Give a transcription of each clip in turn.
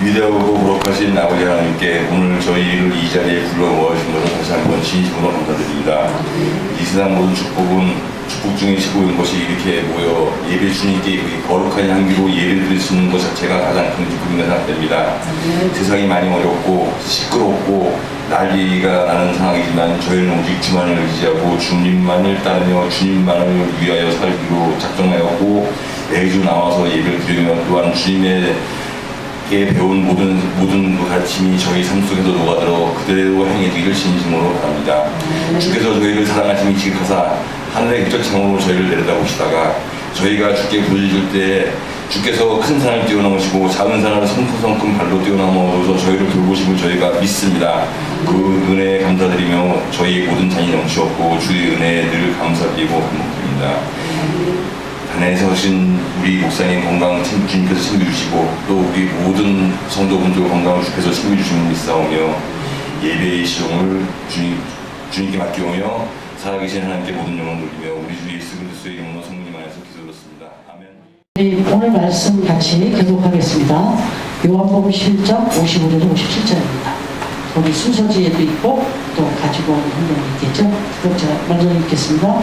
위대하고 거룩하신 아버지 하나님께 오늘 저희를 이 자리에 불러 모아주신 것을 다시 한번 진심으로 감사드립니다. 이 세상 모든 축복 중에 최고인 것이 이렇게 모여 예배 주님께 거룩한 향기로 예를 드릴 수 있는 것 자체가 가장 큰 기쁨이라 생각됩니다. 세상이 많이 어렵고 시끄럽고 난리가 나는 상황이지만 저희는 오직 주만을 의지하고 주님만을 따르며 주님만을 위하여 살기로 작정하였고 매주 나와서 예배를 드리며 또한 주님의 배운 모든 가르침이 저희 삶 속에서 녹아들어 그대로 행해지기를 진심으로 바랍니다. 주께서 저희를 사랑하시니 지극하사 하늘의 기적창으로 저희를 내려다보시다가 저희가 주께 부르실 때 주께서 큰 산을 뛰어넘으시고 작은 산을 성큼성큼 발로 뛰어넘어서 저희를 돌보심을 저희가 믿습니다. 그 은혜에 감사드리며 저희의 모든 잔이 넘치었고 주의 은혜에 늘 감사드리고 반복드립니다. 단에 서신 우리 목사님 건강 주님께서 챙겨주시고 또 우리 모든 성도분들 건강을 주께서 챙겨주시는 믿사오며 예배의 시종을 주님께 맡기오며 살아계신 하나님께 모든 영광 돌리며 우리 주 예수 그리스도의 이름으로 성령님 안에서 기도드렸습니다. 아멘. 오늘 말씀 같이 계속하겠습니다. 요한복음 11장 55절에서 57절입니다. 거기 순서지에도 있고 또 가지고 온 한번 있겠죠. 그럼 제가 먼저 읽겠습니다.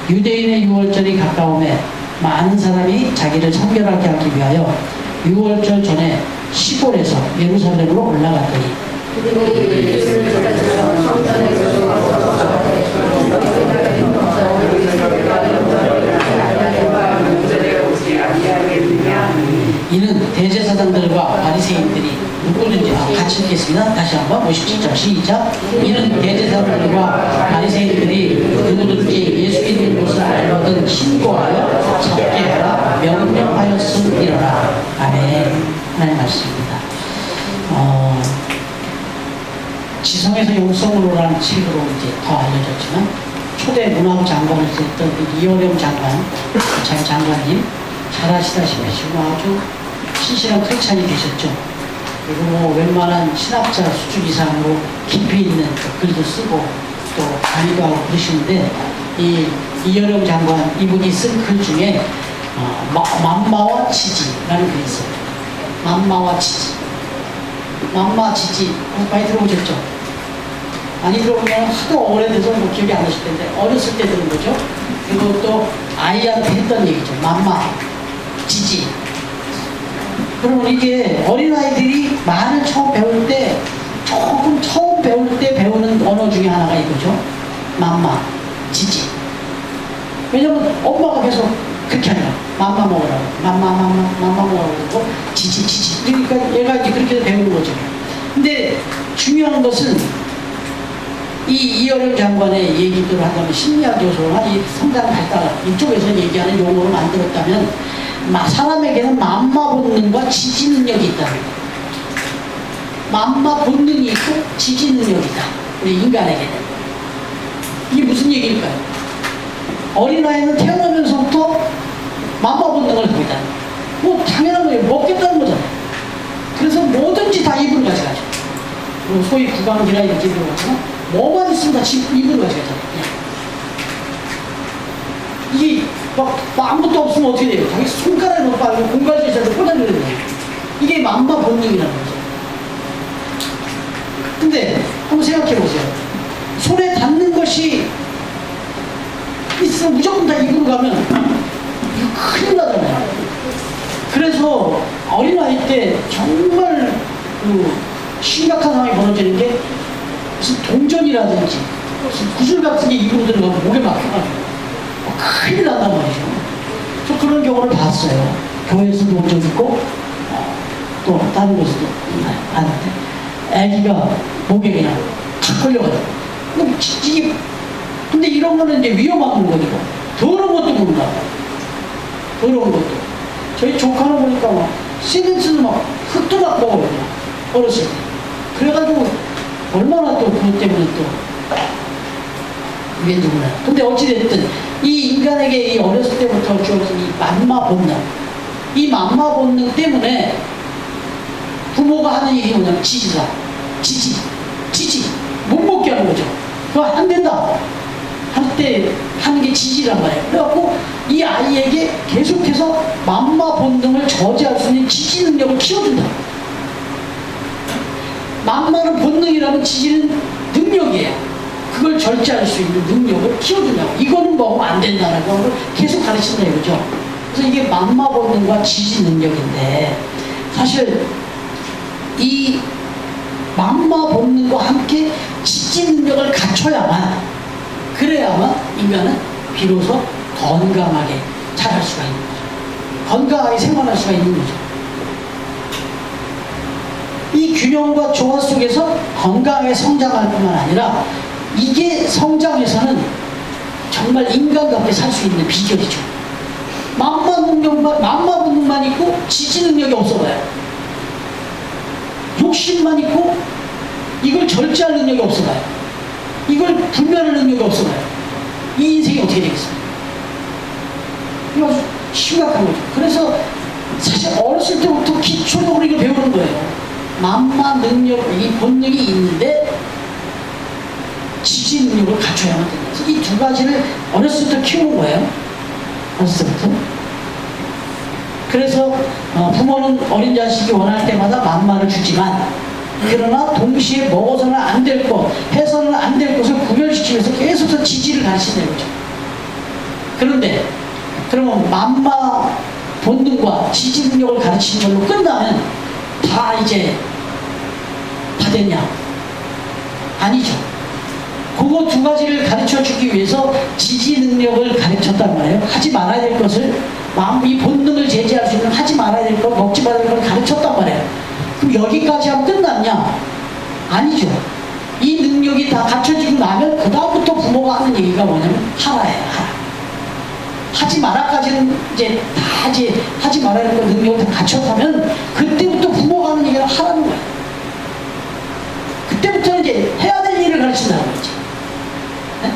유대인의 6월절이 가까움에 많은 사람이 자기를 청결하게 하기 위하여 6월절 전에 시골에서 예루살렘으로 올라갔더니 이는 대제사장들과 바리새인들이 누구든지 같이 읽겠습니다. 다시 한번 57절 시작. 이는 대제사장들과 바리새인들이 누구든지 예수 믿는 것을 알거든 신고하여 잡게 하라 명령하였음이러라. 아멘. 하나님 말씀입니다. 지성에서 용성으로라는 책으로 이제 더 알려졌지만 초대 문화부 장관을 했던 이어령 장관님 잘 아시다시피 지금 아주 신실한 크리스찬이 되셨죠. 그리고 뭐 웬만한 신학자 수준 이상으로 깊이 있는 글도 쓰고 또 강의도 하고 그러시는데 이 이어령 장관 이분이 쓴 글 중에 맘마와 지지라는 글이 있어요. 맘마와 지지. 맘마 지지 많이 들어보셨죠? 많이 들어보면 하도 오래돼서 뭐 기억이 안 나실 텐데 어렸을 때 들은 거죠. 그리고 또 아이한테 했던 얘기죠. 맘마 지지. 그러면 이게 어린아이들이 말을 처음 배울 때 처음 배울 때 배우는 언어 중에 하나가 이거죠. 맘마 지지. 왜냐면 엄마가 계속 그렇게 하냐. 맘마 먹으라고. 맘마 먹으라고 그러고 지지. 그러니까 얘가 이제 그렇게 배우는 거죠. 근데 중요한 것은 이어령 장관의 얘기들을 하자면 심리학 교수나 이 성장 발달 이쪽에서 얘기하는 용어를 만들었다면 사람에게는 맘마 본능과 지지 능력이 있다. 맘마 본능이 있고 지지 능력이 있다. 우리 인간에게는. 이게 무슨 얘기일까요? 어린아이는 태어나면서부터 맘마 본능을 갖고 있다. 뭐 당연한 거예요. 먹겠다는 거잖아요. 그래서 뭐든지 다 입으로 가져가죠. 소위 구강기나 이렇게 입으로 가지고 뭐만 있으면 다 입으로 가져가잖아요. 이게 막 아무것도 없으면 어떻게 돼요? 자기 손가락에 넣고 빨고 공갈수 있어서 꽂아내는 거예요. 이게 맘마 본능이라는 거죠. 근데 한번 생각해 보세요. 손에 닿는 것이 있으면 무조건 다 입으로 가면 이거 큰일 나잖아요. 그래서 어린아이 때 정말 심각한 상황이 벌어지는 게 무슨 동전이라든지 무슨 구슬 같은 게 입으로 들어가면 목에 막혀가지고 큰일 난단 말이죠. 저 그런 경우를 봤어요. 교회에서도 본 적 있고 또 다른 곳에도 봤는데 애기가 목에 그냥 탁 걸려가지고 이게 근데 이런 거는 이제 위험한 물건이고 더러운 것도 모른다. 더러운 것도 저희 조카는 보니까 막 시멘트는 막 흙도 막 먹어요. 어렸을 때. 그래가지고 얼마나 또 그것 때문에 또 왠지 몰라요. 근데 어찌됐든 이 인간에게 이 어렸을 때부터 주어진 이 맘마 본능, 이 맘마 본능 때문에 부모가 하는 일이 뭐냐면 지지 못 먹게 하는 거죠. 그거 안 된다 할 때 하는 게 지지란 말이에요. 그래갖고 이 아이에게 계속해서 맘마 본능을 저지할 수 있는 지지 능력을 키워준다. 만만은 본능이라면 지지는 능력이에요. 그걸 절제할 수 있는 능력을 키워주냐고. 이거는 먹으면 안 된다는 걸 계속 가르친다 이거죠. 그래서 이게 만마 본능과 지지 능력인데, 사실 이 만마 본능과 함께 지지 능력을 갖춰야만, 그래야만 인간은 비로소 건강하게 자랄 수가 있는 거죠. 건강하게 생활할 수가 있는 거죠. 이 균형과 조화 속에서 건강하게 성장할 뿐만 아니라, 이게 성장에서는 정말 인간답게 살 수 있는 비결이죠. 만마 본능만 있고 지지 능력이 없어봐요. 욕심만 있고 이걸 절제할 능력이 없어봐요. 이걸 분별할 능력이 없어봐요. 이 인생이 어떻게 되겠습니까? 이거 아주 심각한 거죠. 그래서 사실 어렸을 때부터 기초적으로 이걸 배우는 거예요. 만마 능력, 이 본능이 있는데 지지 능력을 갖춰야만 됩니다. 그래서 이 두 가지를 어렸을 때 키우는 거예요. 어렸을 때부터. 그래서 부모는 어린 자식이 원할 때마다 만마를 주지만, 그러나 동시에 먹어서는 안 될 것, 해서는 안 될 것을 구별시키면서 계속해서 지지를 가르치는 거죠. 그런데 그러면 만마 본능과 지지 능력을 가르치는 걸로 끝나면 다 이제 다 됐냐? 아니죠. 그거 두 가지를 가르쳐 주기 위해서 지지 능력을 가르쳤단 말이에요. 하지 말아야 될 것을, 이 본능을 제지할 수 있는 하지 말아야 될 것, 먹지 말아야 될 걸 가르쳤단 말이에요. 그럼 여기까지 하면 끝났냐? 아니죠. 이 능력이 다 갖춰지고 나면 그 다음부터 부모가 하는 얘기가 뭐냐면 하라예요. 하라. 하지 마라까지는 이제 다 이제 하지 말아야 될 것 능력을 다 갖췄다면, 그때부터 부모가 하는 얘기를 하라는 거예요. 그때부터 이제 해야 될 일을 가르친다는 거죠. 네?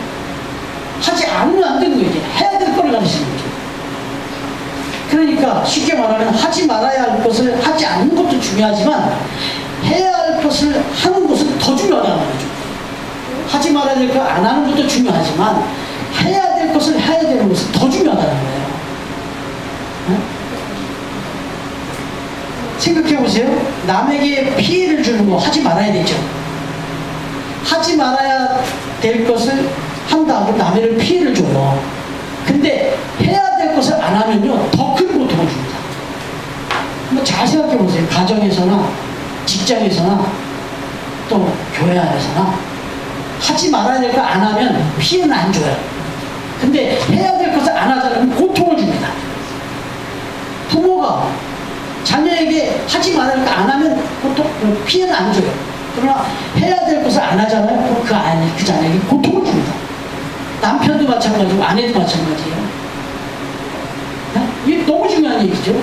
하지 않으면 안 되는 거예요. 이제 해야 될 거를 가르치는 거죠. 그러니까 쉽게 말하면 하지 말아야 할 것을 하지 않는 것도 중요하지만, 해야 할 것을 하는 것은 더 중요하다는 거죠. 하지 말아야 될 거 안 하는 것도 중요하지만, 해야 될 것을 해야 되는 것은 더 중요하다는 거예요. 네? 생각해 보세요. 남에게 피해를 주는 거 하지 말아야 되죠. 하지 말아야 될 것을 한다고 남에게 피해를 줘요. 근데 해야 될 것을 안 하면요, 더 큰 고통을 줍니다. 한번 잘 생각해 보세요. 가정에서나 직장에서나 또 교회 안에서나 하지 말아야 될 걸 안 하면 피해는 안 줘요. 근데 해야 될 것을 안 하자면 고통을 줍니다. 부모가 자녀에게 하지 말아야 될 걸 안 하면 피해는 안 줘요. 그러나 해야 될 것을 안 하잖아요. 그럼 그 자녀에게 고통을 줍니다. 남편도 마찬가지고 아내도 마찬가지예요. 네? 이게 너무 중요한 얘기죠.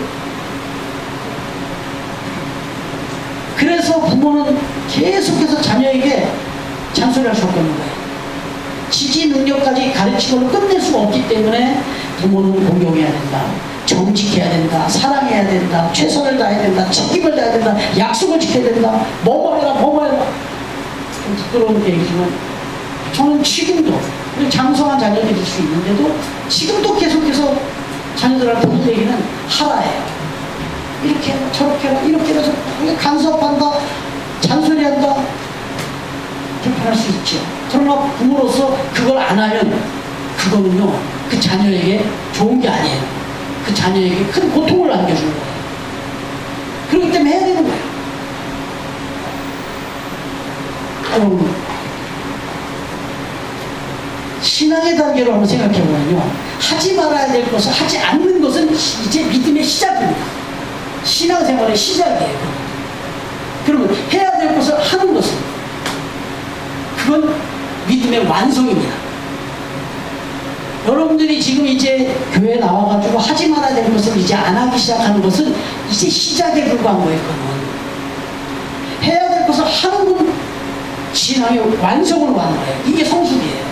그래서 부모는 계속해서 자녀에게 잔소리할 수밖에 없는 거예요. 지지 능력까지 가르치고는 끝낼 수가 없기 때문에 부모는 공경해야 된다, 정직해야 된다, 사랑해야 된다, 최선을 다해야 된다, 책임을 다해야 된다, 약속을 지켜야 된다, 뭐뭐 해라 뭐뭐 해라. 좀 부끄러운 얘기지만 저는 지금도 장성한 자녀들일 수 있는데도 지금도 계속해서 자녀들한테 하는 얘기는 하라예요. 이렇게 해라 저렇게 해라 이렇게 해서 간섭한다, 잔소리한다, 불편할 수 있죠. 그러나 부모로서 그걸 안 하면 그거는요, 그 자녀에게 좋은 게 아니에요. 그 자녀에게 큰 고통을 안겨주는 거예요. 그렇기 때문에 해야 되는 거예요. 그럼 신앙의 단계로 한번 생각해 보면요, 하지 말아야 될 것을 하지 않는 것은 이제 믿음의 시작입니다. 신앙생활의 시작이에요. 그러면 해야 될 것을 하는 것은, 그건 믿음의 완성입니다. 여러분들이 지금 이제 교회에 나와가지고 하지 말아야 될 것을 이제 안 하기 시작하는 것은 이제 시작에 불과한 거예요. 그건 해야 될 것을 하는 건 신앙의 완성으로 가는 거예요. 이게 성숙이에요.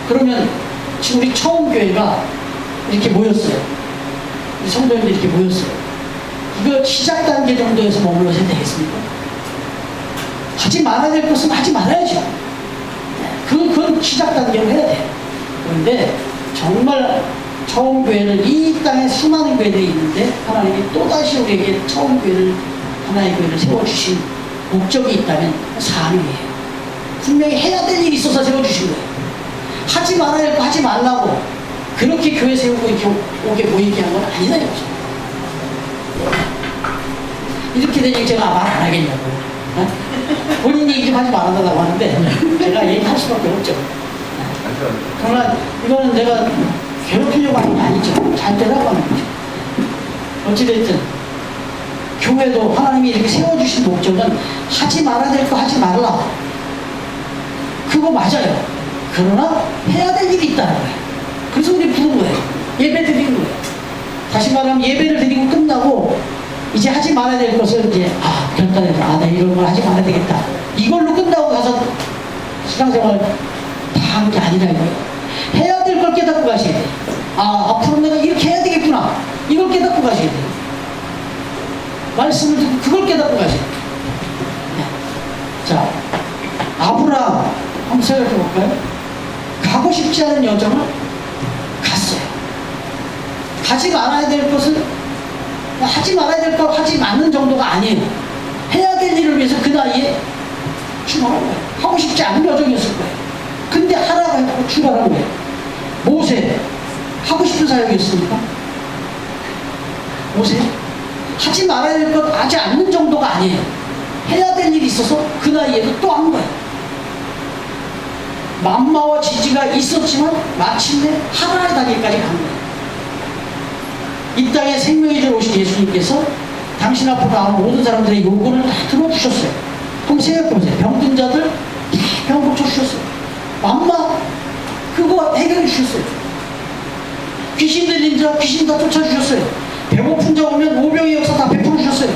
그러면 지금 우리 처음 교회가 이렇게 모였어요. 우리 성도님들이 이렇게 모였어요. 이거 시작 단계 정도에서 머물러서 되겠습니까? 하지 말아야 될 것은 하지 말아야죠. 그건 시작 단계로 해야 돼요. 그런데 정말 처음 교회를, 이 땅에 수많은 교회들이 있는데 하나님이 또다시 우리에게 처음 교회를, 하나의 교회를 세워주신 목적이 있다면 사명이에요. 분명히 해야 될 일이 있어서 세워주신 거예요. 하지 말아야 할 거 하지 말라고 그렇게 교회 세우고 이렇게 오게 모이게 한 건 아니다 이거죠. 이렇게 되니 제가 말 안 하겠냐고. 어? 본인 얘기 좀 하지 말아달라고 하는데 제가 얘기할 수밖에 없죠. 그러나 이거는 내가 괴롭히려고 하는 게 아니죠. 잘 되라고 하는 거죠. 어찌됐든 교회도 하나님이 이렇게 세워주신 목적은 하지 말아야 될 거 하지 말라. 그거 맞아요. 그러나 해야 될 일이 있다는 거예요. 그래서 우리 부른 거예요. 예배 드리는 거예요. 다시 말하면 예배를 드리고 끝나고 이제 하지 말아야 될 것을 이제 결단해서 내가 이런 걸 하지 말아야 되겠다. 이걸로 끝나고 가서 신앙생활 다 한 게 아니라 이거예요. 해야 될 걸 깨닫고 가셔야 돼요. 앞으로 내가 이렇게 해야 되겠구나. 이걸 깨닫고 가셔야 돼요. 말씀을 듣고 그걸 깨닫고 가셔야 돼요. 네. 자, 아브라함 한번 생각해 볼까요? 가고 싶지 않은 여정을 갔어요. 가지 말아야 될 것을 하지 말아야 될 거 하지 않는 정도가 아니에요. 해야 될 일을 위해서 그 나이에 출발한 거예요. 하고 싶지 않은 여정이었을 거예요. 근데 하라고 했고 출발한 거예요. 모세 하고 싶은 사역이었습니까? 모세 하지 말아야 될 것 하지 않는 정도가 아니에요. 해야 될 일이 있어서 그 나이에도 또 한 거예요. 맘마와 지지가 있었지만 마침내 하나의 단계까지 간 거예요. 이 땅에 생명의 줄 오신 예수님께서 당신 앞으로 나오는 모든 사람들의 요구를 다 들어주셨어요. 그럼 생각해보세요. 병든 자들 다 병 고쳐주셨어요. 맘마 그거 해결해 주셨어요. 귀신 들린 자 귀신 다 쫓아주셨어요. 배고픈 자 오면 오병의 역사 다 베풀어 주셨어요.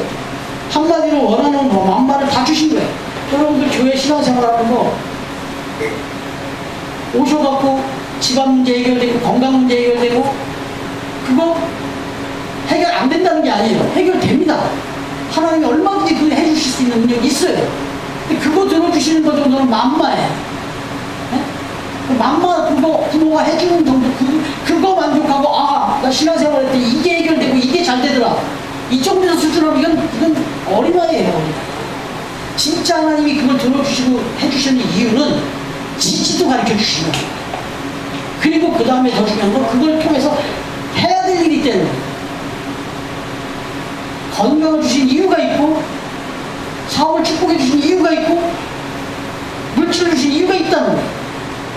한마디로 원하는 맘마를 다 주신 거예요. 여러분들 교회 신앙생활하는 거 오셔갖고 집안 문제 해결되고 건강 문제 해결되고 그거 해결 안 된다는 게 아니에요. 해결됩니다. 하나님이 얼마든지 그거 해주실 수 있는 능력이 있어요. 근데 그거 들어주시는 것 정도는 맘마예요. 네? 맘마 그거 부모가 해주는 정도 그거 만족하고 나 신앙생활 할 때 이게 해결되고 이게 잘 되더라. 이 정도 수준으로 이건 어린아이예요. 어린아이. 진짜 하나님이 그걸 들어주시고 해주시는 이유는 지지도 가르쳐 주시는 거예요. 그리고 그 다음에 더 중요한 건 그걸 통해서 해야 될 일이 있다는 거예요. 건강을 주신 이유가 있고 사업을 축복해 주신 이유가 있고 물질을 주신 이유가 있다는 거예요.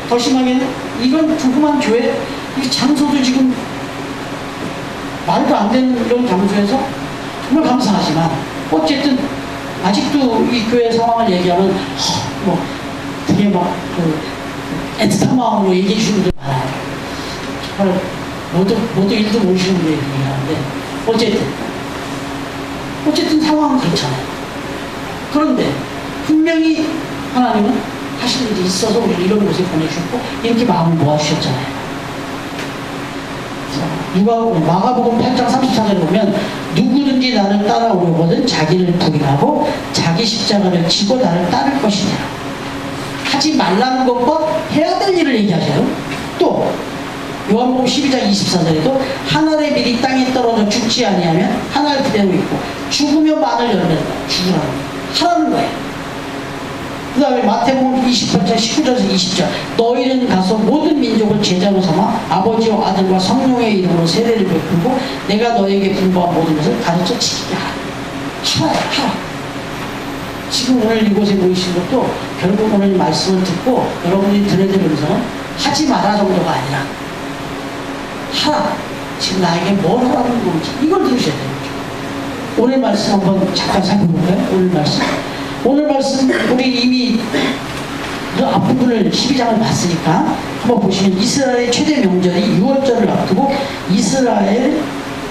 더 심하게는 이건 조그만 교회 이 장소도 지금 말도 안 되는 이런 장소에서 정말 감사하지만 어쨌든 아직도 이 교회 상황을 얘기하면 되게 막 애틋한 마음으로 얘기해 주시는 분들 많아요. 정말 모두 일도 모르시는 분들 얘기하는데 어쨌든 상황은 그렇잖아요. 그런데 분명히 하나님은 하시는 일이 있어서 우리를 이런 곳에 보내주셨고 이렇게 마음을 모아주셨잖아요. 마가복음 8장 34절에 보면 누구든지 나를 따라오려거든 자기를 부인하고 자기 십자가를 지고 나를 따를 것이냐. 하지 말라는 것과 해야 될 일을 얘기하세요. 또 요한복음 12장 24절에도 하늘의 밀이 땅에 떨어져 죽지 아니하면 하늘 그대로 있고 죽으면 만을 열는다. 죽으라는 거예요. 하라는 거예요. 그 다음에 마태복음 28장 19절에서 20절 너희는 가서 모든 민족을 제자로 삼아 아버지와 아들과 성령의 이름으로 세례를 베풀고 내가 너에게 분부한 모든 것을 가르쳐 지키게 하라. 하라. 지금 오늘 이곳에 모이신 것도 결국 오늘 말씀을 듣고 여러분이 들어야 될 음성은 하지 마라 정도가 아니라 하라. 지금 나에게 뭘 하라는 건지 이걸 들으셔야 되는 거죠. 오늘 말씀 한번 잠깐 살펴볼까요? 오늘 말씀 우리 이미 그 앞부분을 12장을 봤으니까 한번 보시면 이스라엘의 최대 명절이 6월절을 앞두고 이스라엘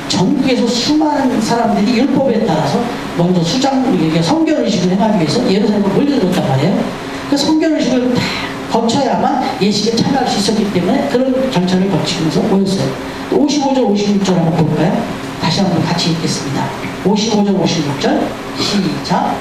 전국에서 수많은 사람들이 율법에 따라서 먼저 성결의식을 행하기 위해서 예루살렘을 몰려들었단 말이에요. 그 성결의식을 다 거쳐야만 예식에 참여할 수 있었기 때문에 그런 절차를 거치면서 모였어요. 55절 56절 한번 볼까요? 다시 한번 같이 읽겠습니다. 55절 56절 시작.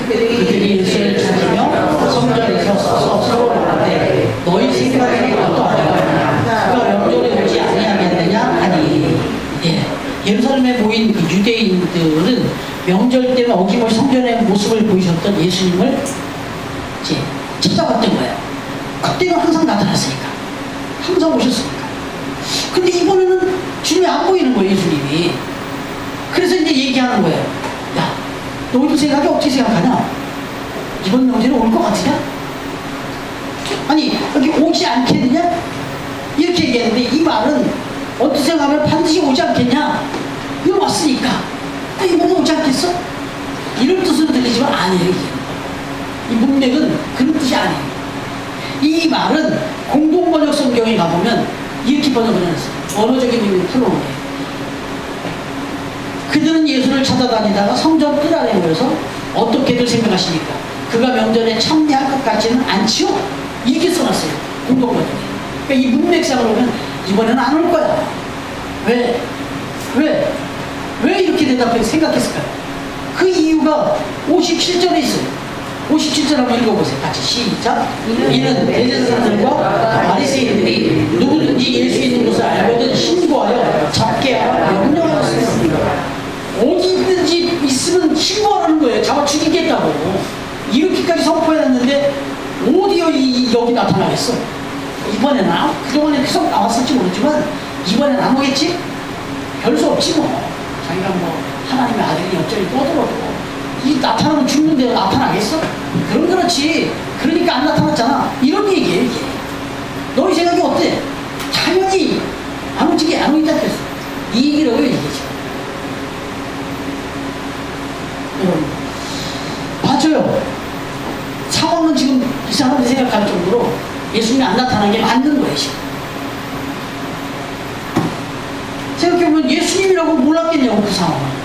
그들이 예수를 찾으며 성전에서 서서 서로 말하되 너희 생각이 명절 때문에 어김없이 성전의 모습을 보이셨던 예수님을 이제 찾아봤던 거예요. 그때는 항상 나타났으니까. 항상 오셨으니까. 근데 이번에는 주님이 안 보이는 거예요, 예수님이. 그래서 이제 얘기하는 거예요. 야, 너희들 생각이 어떻게 생각하냐? 이번 명절에 올 것 같으냐? 아니, 여기 오지 않겠느냐? 이렇게 얘기했는데, 이 말은 어떻게 생각하면 반드시 오지 않겠냐? 이거 왔으니까. 이번에 오지 않겠어? 이런 뜻으로 들리지만 아니에요, 이게. 이 문맥은 그런 뜻이 아니에요. 이 말은 공동번역 성경에 가보면 이렇게 번역을 해놨어요. 언어적인 의미를 풀어놓은 거예요. 그들은 예수를 찾아다니다가 성전 뜰 아래 모여서 어떻게들 생각하십니까? 그가 명절에 참여할 것 같지는 않지요? 이렇게 써놨어요. 공동번역에. 그러니까 이 문맥상으로 보면 이번에는 안 올 거야. 왜? 왜 이렇게 대답해 생각했을까요? 그 이유가 57절에 있어요. 57절 한번 읽어보세요. 같이 시작. 이는 대제사장들과 바리새인들이 누구든지 예수 있는 것을 알거든 신고하여 잡게 하라 명령하였습니다. 어디든지 있으면 신고하라는 거예요. 잡아 죽이겠다고. 이렇게까지 선포해놨는데 어디 여기 나타나겠어? 이번에는 그동안에 계속 나왔을지 모르지만 이번엔 안 오겠지? 별 수 없지 뭐. 자기가 뭐 하나님의 아들이 어쩌니 떠들어도 이 나타나면 죽는데 나타나겠어? 그럼 그렇지. 그러니까 안 나타났잖아. 이런 얘기예요, 이게. 너희 생각이 어때? 당연히 안 오지 않겠어. 이 얘기라고요, 이게 지금. 여러분, 맞아요. 상황은 지금 이 사람들이 생각할 정도로 예수님이 안 나타난 게 맞는 거예요, 지금. 생각해보면 예수님이라고 몰랐겠냐고, 그 상황은.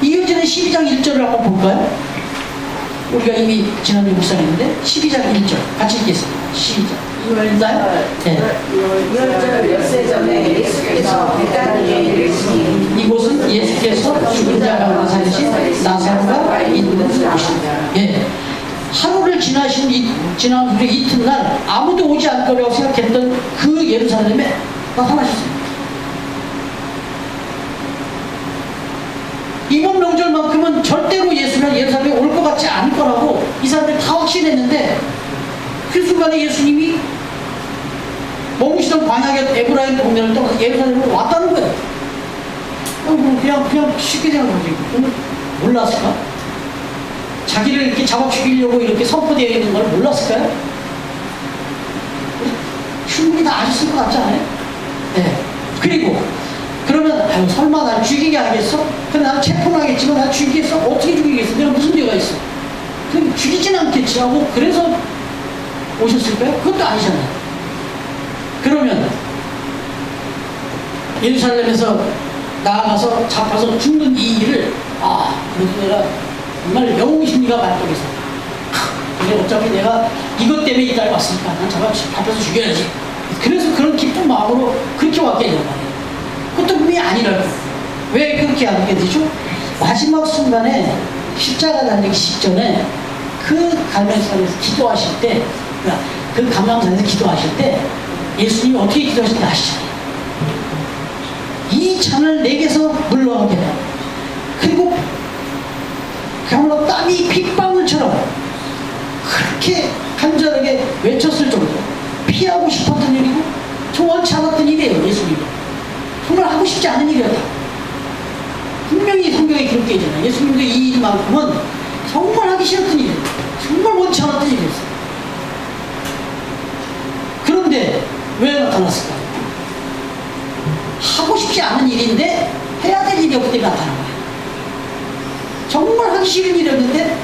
이어지는 12장 1절을 한번 볼까요? 우리가 이미 지난주 묵상했는데 12장 1절 같이 읽겠습니다. 시작. 읽나요? 네. 2월 몇세 전에 예수께서 베다니에 이르시니 이곳은 예수께서 죽은 자 가운데 살리신 나사로가 있는 곳입니다. 예. 하루를 지난 후에 이튿날 아무도 오지 않을 거라고 생각했던 그 예루살렘에 나타나셨습니다. 이번 명절만큼은 절대로 예수는 예루살렘에 올 것 같지 않을 거라고 이 사람들이 다 확신했는데 그 순간에 예수님이 머무시던 광야의 에브라임 동네를 떠나서 예루살렘으로 왔다는 거예요. 그냥 쉽게 생각하지. 몰랐을까? 자기를 이렇게 잡아 죽이려고 이렇게 선포되어 있는 걸 몰랐을까요? 충분히 다 아셨을 것 같지 않아요? 네. 그리고 그러면 아유 설마 날 죽이게 하겠어? 근데 나는 체포하겠지만 날 죽이겠어? 어떻게 죽이겠어? 내가 무슨 죄가 있어? 그럼 죽이진 않겠지 하고 그래서 오셨을까요? 그것도 아니잖아요. 그러면 예루살렘에서 나아가서 잡혀서 죽는 이 일을 그래도 내가 정말 영웅 심리가 발동해서 근데 어차피 내가 이것 때문에 이 딸 왔으니까 난 잡혀서 죽여야지. 그래서 그런 기쁜 마음으로 그렇게 왔겠냐 말이에요. 그것도 분명히 아니라고. 왜 그렇게 하게 되죠? 마지막 순간에 십자가 달리기 직전에 그 갈멜산에서 기도하실 때, 그 감람산에서 기도하실 때 예수님이 어떻게 기도하셨는지 아시잖아요. 이 잔을 내게서 물러가게 해라. 그리고 그야말로 땀이 핏방울처럼 그렇게 간절하게 외쳤을 정도로 피하고 싶었던 일이고 원치 않았던 일이에요. 예수님이 정말 하고 싶지 않은 일이었다. 분명히 성경에 기록되어 있잖아요. 예수님도 이 일만큼은 정말 하기 싫었던 일이에요. 정말 원치 않았던 일이었어요. 그런데 왜 나타났을까? 하고 싶지 않은 일인데 해야 될 일이 없기 때문에 나타난 거예요. 정말 하기 싫은 일이었는데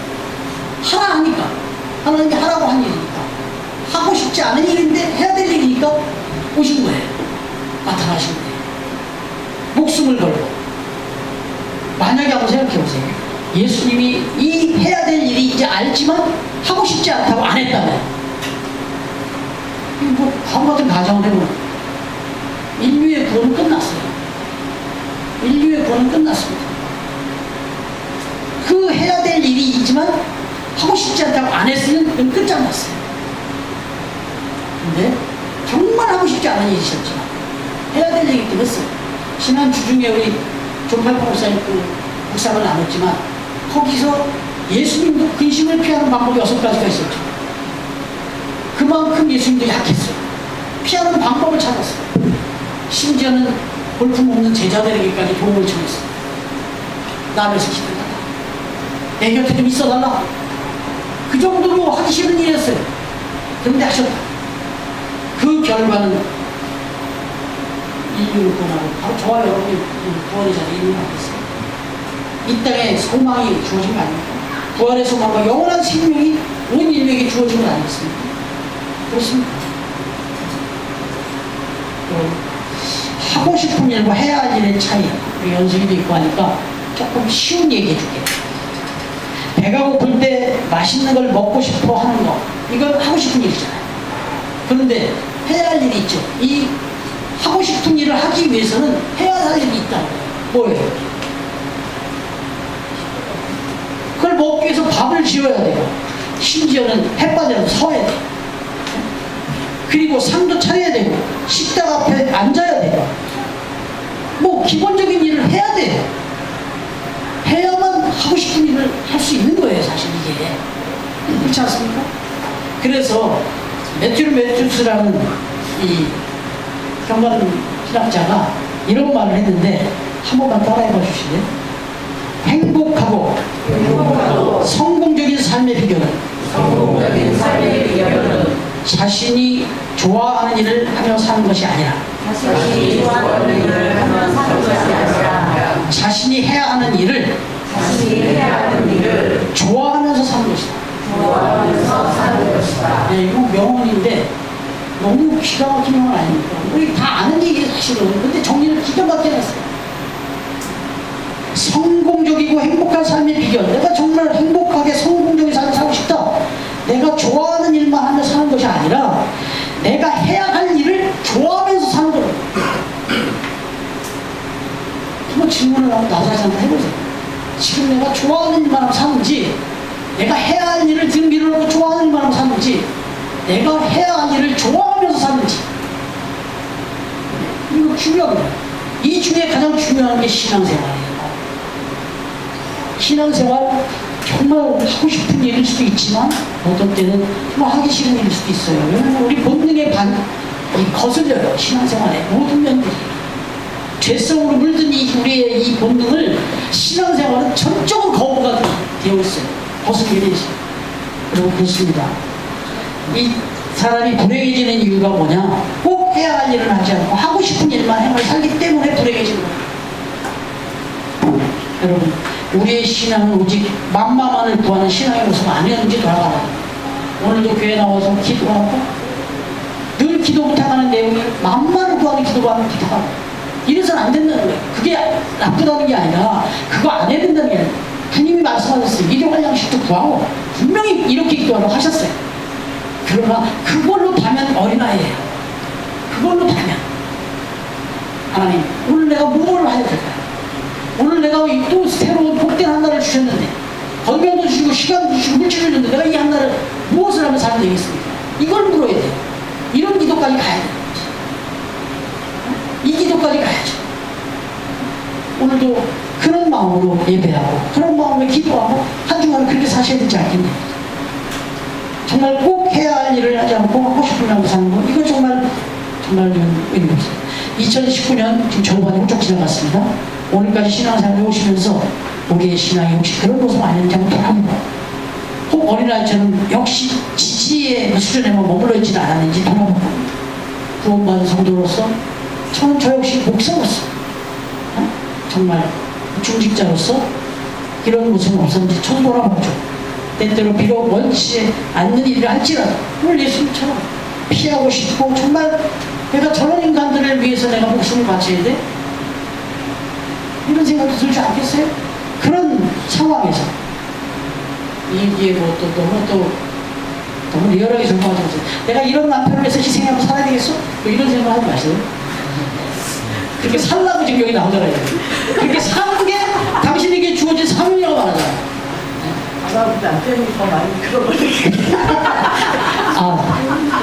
하라 하니까, 하나님이 하라고 한 일이니까, 하고 싶지 않은 일인데 해야 될 일이니까 오신 거예요. 나타나신 거예요. 목숨을 걸고. 만약에 한번 생각해 보세요. 예수님이 이 해야 될 일이 이제 알지만 하고 싶지 않다고 안 했다면, 뭐 바보 같은 가정을 해보면 인류의 구원은 끝났어요. 인류의 구원은 끝났습니다. 그 해야 될 일이 있지만 하고 싶지 않다고 안 했으면 그건 끝장났어요. 근데 정말 하고 싶지 않은 일이셨지만 해야 될 일이기 때문에 했어요. 지난 주중에 우리 존팔 목사님 묵상을 나눴지만 거기서 예수님도 근심을 피하는 방법이 6가지가 있었죠. 그만큼 예수님도 약했어요. 피하는 방법을 찾았어요. 심지어는 볼품없는 제자들에게까지 도움을 청했어요. 나를 지켜달라. 내 곁에 좀 있어달라. 그 정도로 하기 싫은 일이었어요. 그런데 하셨다. 그 결과는 인류를 구원하고 바로 저와 여러분이 구원의 자리에 있는 거 아니겠어요? 이 땅에 소망이 주어진 거 아닙니까? 부활의 소망과 영원한 생명이 온 인류에게 주어진 거 아니겠습니까? 그렇습니까? 하고 싶은 일과 해야 할 일의 차이, 우리 연습이도 있고 하니까 조금 쉬운 얘기 해줄게요. 배가 고플 때 맛있는 걸 먹고 싶어 하는 거, 이건 하고 싶은 일이잖아요. 그런데 해야 할 일이 있죠. 이 하고 싶은 일을 하기 위해서는 해야 할 일이 있다. 뭐예요? 그걸 먹기 위해서 밥을 지어야 돼요. 심지어는 햇바닥에서 서야 돼요. 그리고 상도 차려야 되고 식탁 앞에 앉아야 돼요. 뭐 기본적인 일을 해야 돼요. 해야만 하고 싶은 일을 할 수 있는 거예요, 사실 이게. 그렇지 않습니까? 그래서 매튜스라는 이 경관 신학자가 이런 말을 했는데 한 번만 따라해봐 주실래요? 행복하고 성공적인 삶의 비결은 자신이 좋아하는 일을 하며 사는 것이 아니라 자신이 해야 하는 일을 좋아하면서 사는 것이다. 네, 이거 명언인데 너무 기가 막힌 명언 아닙니까? 우리 다 아는 얘기예요, 사실은. 근데 정리를 기가 막히게 했어요. 성공적이고 행복한 삶의 비결. 내가 정말 행복하게 성공적인 삶을 살고 싶다. 내가 좋아하는 일만 하며 사는 것이 아니라 내가 해야 할 일을 좋아하면서 사는 거예요. 한번 질문을 하고 나서 한번 해보세요. 지금 내가 좋아하는 일만 하고 사는지, 내가 해야 할 일을 등 밀어놓고 좋아하는 일만 하고 사는지, 내가 해야 할 일을 좋아하면서 사는지. 이거 중요한 거예요. 이 중에 가장 중요한 게 신앙생활이에요. 신앙생활 정말 하고 싶은 일일 수도 있지만 어떤 때는 정말 하기 싫은 일일 수도 있어요. 왜냐하면 우리 본능에 거슬려요. 신앙생활의 모든 면들이. 죄성으로 물든 우리의 이 본능을 신앙생활은 전적으로 거부가 되어 있어요. 거슬리게 되어 있어요. 그리고 그렇습니다. 이 사람이 불행해지는 이유가 뭐냐? 꼭 해야 할 일을 하지 않고 하고 싶은 일만 행을 살기 때문에 불행해지는 거예요. 여러분, 우리의 신앙은 오직 맘마만을 구하는 신앙의 모습은 아니었는지 돌아가라. 오늘도 교회 나와서 기도하고 늘 기도 부탁하는 내용이 맘마를 구하는 기도하는 기도하고 이래서는 안 된다는 거예요. 그게 나쁘다는 게 아니라 그거 안 해야 된다는 게 아니라 주님이 말씀하셨어요. 일용할 양식도 구하고 분명히 이렇게 기도하라고 하셨어요. 그러나 그걸로 다면 어린아이예요. 그걸로 다면 하나님, 오늘 내가 뭘 해야 될까요? 오늘 내가 또 새로운 복된 한 날을 주셨는데 건강도 주시고 시간도 주시고 물질을 줬는데 내가 이 한 날을 무엇을 하면 살면 되겠습니까? 이걸 물어야 돼요. 이런 기도까지 가야 돼요. 이 기도까지 가야죠. 오늘도 그런 마음으로 예배하고 그런 마음으로 기도하고 한 주간을 그렇게 사셔야 되지 않겠네요. 정말 꼭 해야 할 일을 하지 않고 하고 싶은 일 하고 사는 거, 이거 정말 의미가 없어요. 2019년 지금 절반이 훌쩍 지나갔습니다. 오늘까지 신앙생활을 오시면서 우리의 신앙이 혹시 그런 모습 아닌지 한번 돌아보고, 혹 어린아이처럼 역시 지지의 수준에만 머물러 있지는 않았는지 돌아보고, 구원받은 성도로서 저는 저 역시 목사로서 정말 중직자로서 이런 모습은 없었는지 처음 돌아보죠. 때때로 비록 원치 않는 일을 할지라도 오늘 예수님처럼 피하고 싶고 정말 내가 저런 인간들을 위해서 내가 목숨을 바쳐야 돼? 이런 생각도 들지 않겠어요? 그런 상황에서 이게 뭐 너무 리얼하게 설명하지 마세요. 내가 이런 남편을 위해서 희생하면서 살아야 되겠어? 뭐 이런 생각 하지 마세요. 그렇게 살라고 지금 여기 나오잖아요. 그렇게 사는 게 당신에게 주어진 사명이라고 말하잖아요. 남편이 더 많이 그러거든요.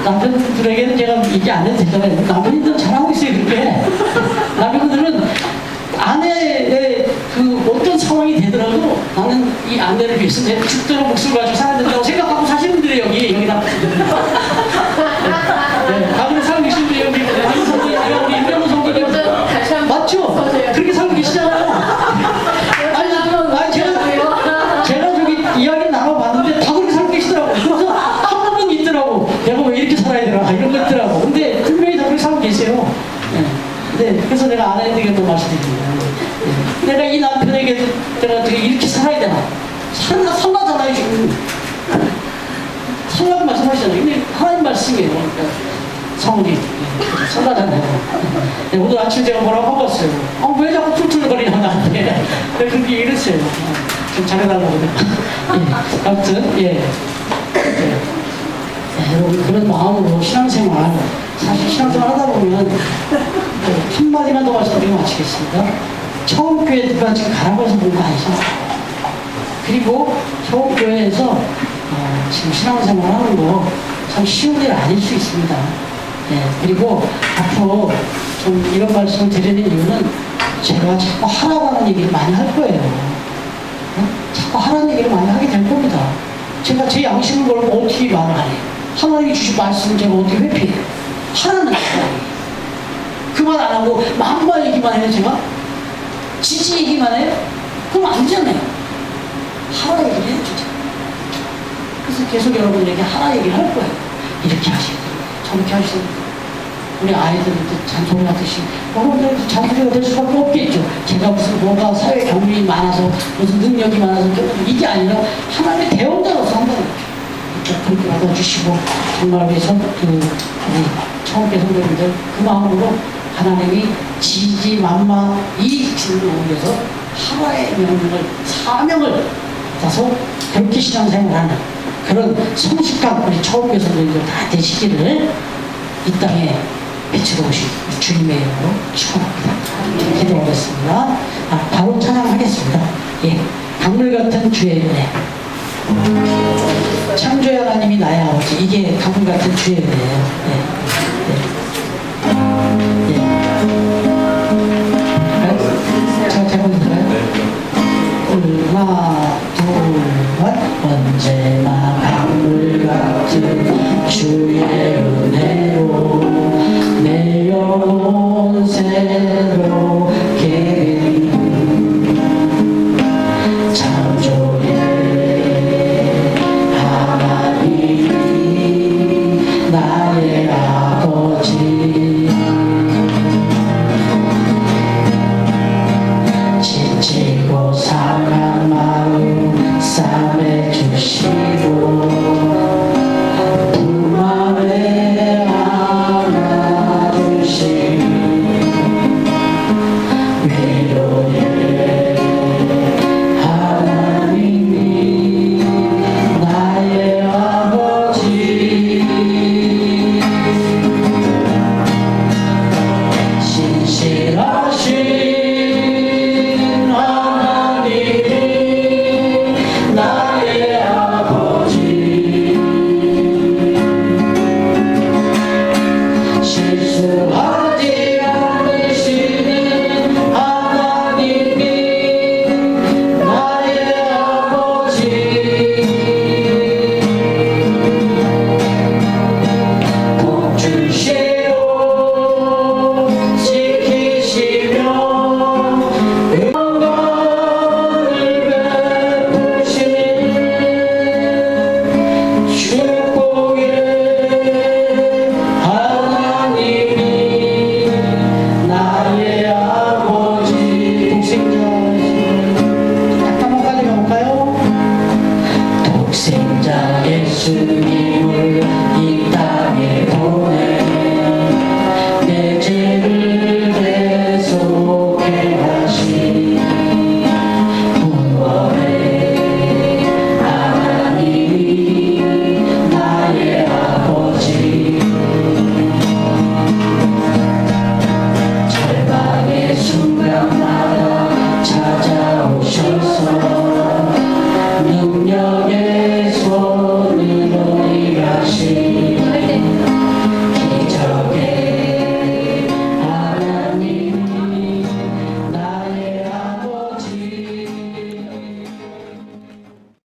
남편들에게는 제가 얘기 안 해도 되잖아요. 남편들은 잘하고 있어요, 그렇게. 남편들은 아내의 그 어떤 상황이 아니더라도 나는 이 안내를 위해서 내 죽도록 목숨을 가지고 살아야 된다고 생각하고 사시는 분들이 여기다. 네, 다른 살고 계신 분들이 여기 우리 임명호 성도님 다시 한 번. 맞죠? 맞아요. 그렇게 살고 계시잖아요. 아니 제가 저기 이야기 나눠봤는데 다 그렇게 살고 계시더라고. 그래서 한 번은 있더라고. 내가 왜 이렇게 살아야 되나 이런 거 있더라고. 근데 분명히 다 그렇게 살고 계세요. 네, 그래서 내가 아내에게 또 말씀드립니다. 네. 내가 이 남편에게도 내가 어떻게 이렇게 살아야 되나? 살라잖아요 지금. 살라고 말씀하시잖아요. 근데 하나님 말씀이에요. 그러니까 성우님 살라잖아요. 네, 오늘 아침 제가 뭐라고 하겠어요. 왜 자꾸 툴툴거리냐 나한테. 네, 그렇게 이랬어요. 좀 잘해달라고. 예, 아무튼 예. 여러분 그런 마음으로 신앙생활 사실 신앙생활 하다 보면 한마디만 더 말씀드리고 마치겠습니다. 처음 교회 누가 지금 가라고 해서 본 거 아니죠? 그리고 처음 교회에서 지금 신앙생활 하는 거 참 쉬운 일 아닐 수 있습니다. 그리고 앞으로 좀 이런 말씀을 드리는 이유는 제가 자꾸 하라고 하는 얘기를 많이 할 거예요. 자꾸 하라는 얘기를 많이 하게 될 겁니다. 제가 제 양심을 걸고 어떻게 말을 하니? 하나님이 주신 말씀을 제가 어떻게 회피해요? 하라는 거예요. 그 말 안 하고 마음만 얘기만 해요, 제가? 지지 얘기만 해요? 그럼 안 되잖아요. 하라 얘기를 해요, 진짜. 그래서 계속 여러분에게 하라 얘기를 할 거예요. 이렇게 하셔야 돼요. 저렇게 하셔야 돼요. 우리 아이들한테 잔소리 하듯이 여러분들 잔소리가 될 수밖에 없겠죠. 제가 무슨 뭐가 사회 경륜이 많아서 무슨 능력이 많아서 이게 아니라 하나님의 대원자로서 한다는 거죠. 그렇게 받아주시고 정말 위해서 우리 처음에 성도님들 그 마음으로 하나님이 지지만마 이 주를 올려서 하나의 명령을 사명을 받아서 그렇게 신앙생활하는 그런 성숙한 우리 처음에 성도님들 다 되시기를 이 땅에 빛으로 오신 주님의 이름으로 축원합니다. 기도하겠습니다. 바로 찬양하겠습니다. 예, 강물 같은 주의 은혜. 창조의 하나님이 나의 아버지. 이게 강물 같은 주의 은혜예요. 제가 해볼까요? 하나, 둘, 언제나 강물 같은 주의 은혜로 내 영혼 새롭게 창조의 하나님이 나의